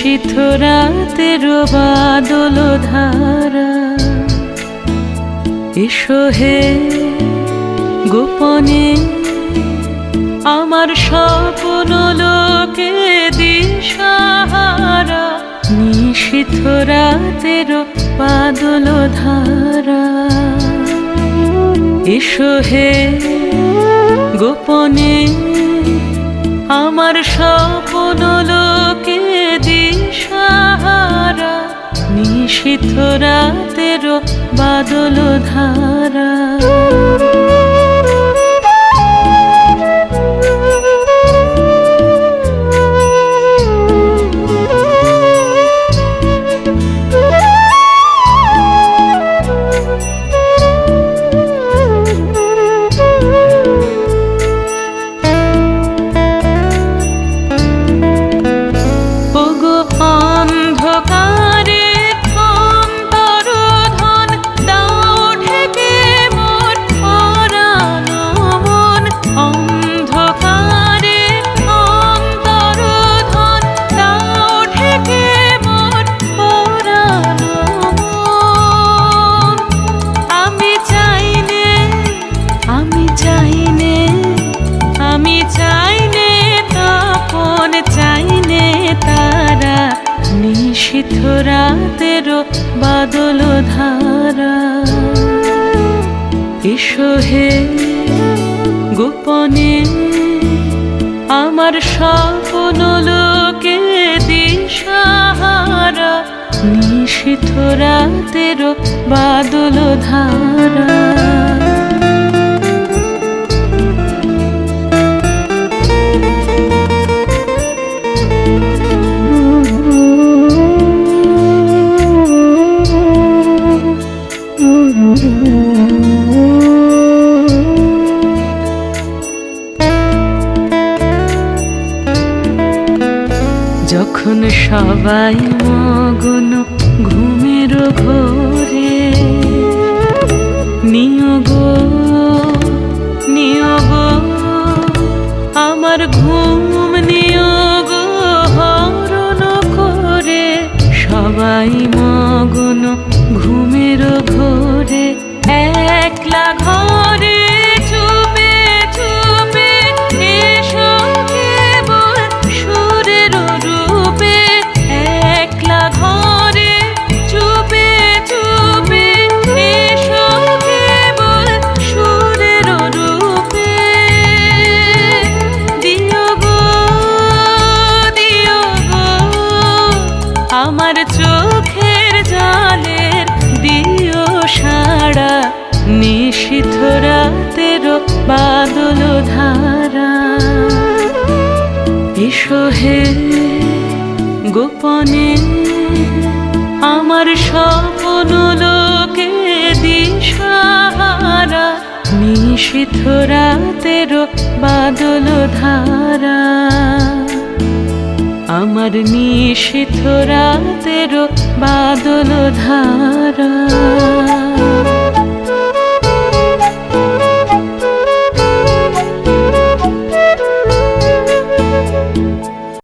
নিশীথ রাতের বাদল ধারা, এসো হে গোপনে আমার স্বপ্ন লোকে দিশাহারা। নিশীথ রাতের বাদল ধারা, এসো হে গোপনে আমার স্বপ্ন লোকে দিশাহারা। নিশীথ রাতের বাদল ধারা, নিশীথ রাতের বাদল ধারা, এসো হে গোপনে আমার স্বপ্ন লোকে দিশাহারা। নিশীথ রাতের বাদল ধারা, যখন সবাই মগ্ন ঘুমের ঘোরে, নিয়োগ নিয়োগ আমার ঘুম নিয়োগ হরণ করে। সবাই মগ্ন ঘুমের ঘোরে, একলা ঘরে চুপে চুপে এসো কেবল সুরের রূপে। একলা ঘরে চুপে চুপে এসো কেবল সুরের রূপে। দিও গো আমার চোখের জালের দিও সাড়া। নিশীথ রাতের বাদল ধারা, এসো হে গোপনে আমার স্বপ্ন লোকে দিশাহারা। নিশীথ রাতের বাদল ধারা, আমার নিশীথ রাতের বাদল ধারা।